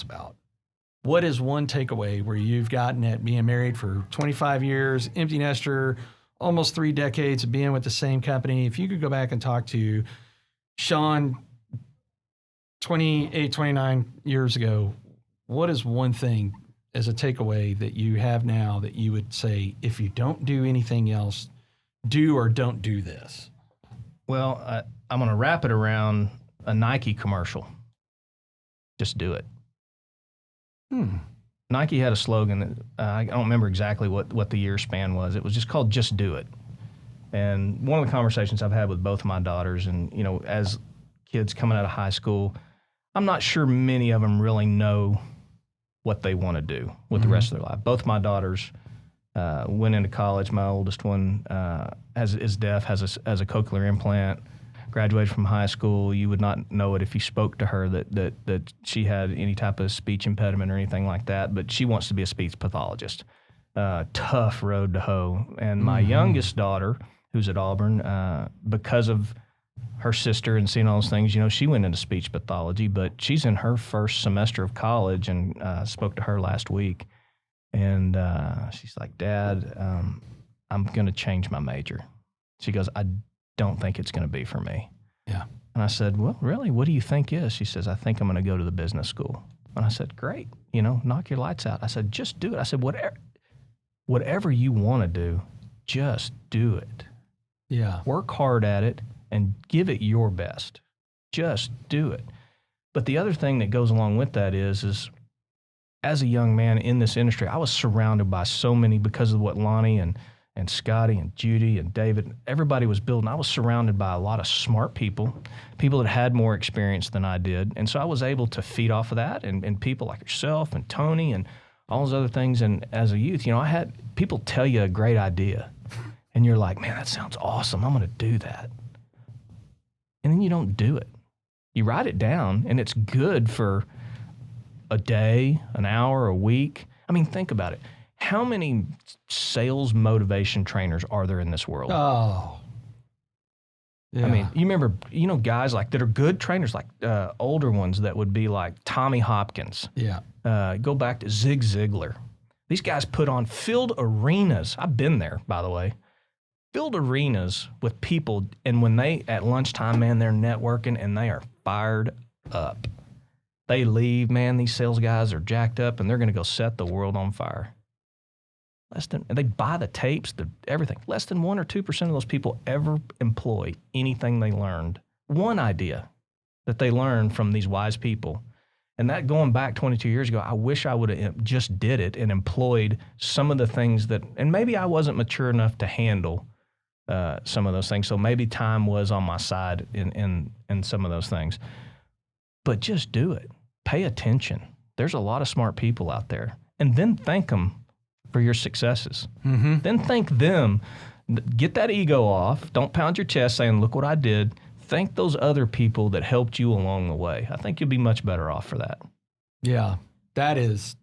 about. What is one takeaway where you've gotten at being married for 25 years, empty nester, almost 3 decades of being with the same company? If you could go back and talk to Shawn 28, 29 years ago, what is one thing as a takeaway that you have now that you would say, if you don't do anything else, do or don't do this? Well, I'm going to wrap it around a Nike commercial. Just do it. Nike had a slogan that I don't remember exactly what the year span was. It was just called "Just Do It." And one of the conversations I've had with both of my daughters, and as kids coming out of high school, I'm not sure many of them really know what they want to do with the rest of their life. Both my daughters went into college. My oldest one is deaf, has a cochlear implant. Graduated from high school. You would not know it if you spoke to her that she had any type of speech impediment or anything like that, but she wants to be a speech pathologist. Tough road to hoe. And my youngest daughter, who's at Auburn, because of her sister and seeing all those things, she went into speech pathology, but she's in her first semester of college, and spoke to her last week. And she's like, "Dad, I'm going to change my major." She goes, "I don't think it's going to be for me." Yeah. And I said, "Well, really, what do you think is?" She says, "I think I'm going to go to the business school." And I said, "Great, knock your lights out." I said, "Just do it." I said, whatever you want to do, just do it. Yeah. Work hard at it and give it your best. Just do it. But the other thing that goes along with that is as a young man in this industry, I was surrounded by so many, because of what Lonnie and Scotty and Judy and David, everybody was building. I was surrounded by a lot of smart people that had more experience than I did. And so I was able to feed off of that, and people like yourself and Tony and all those other things. And as a youth, I had people tell you a great idea, and you're like, "Man, that sounds awesome. I'm going to do that." And then you don't do it. You write it down, and it's good for a day, an hour, a week. I mean, think about it. How many sales motivation trainers are there in this world? Oh. Yeah. I mean, you remember, guys like that are good trainers, like older ones that would be like Tommy Hopkins. Yeah. Go back to Zig Ziglar. These guys put on filled arenas. I've been there, by the way. Filled arenas with people, and when they, at lunchtime, man, they're networking, and they are fired up. They leave, man, these sales guys are jacked up, and they're going to go set the world on fire. And they buy the tapes, everything. Less than 1 or 2% of those people ever employ anything they learned. One idea that they learned from these wise people. And that, going back 22 years ago, I wish I would have just did it and employed some of the things and maybe I wasn't mature enough to handle some of those things. So maybe time was on my side in some of those things. But just do it. Pay attention. There's a lot of smart people out there. And then thank them for your successes. Then thank them. Get that ego off. Don't pound your chest saying, "Look what I did." Thank those other people that helped you along the way. I think you'll be much better off for that. Yeah, that is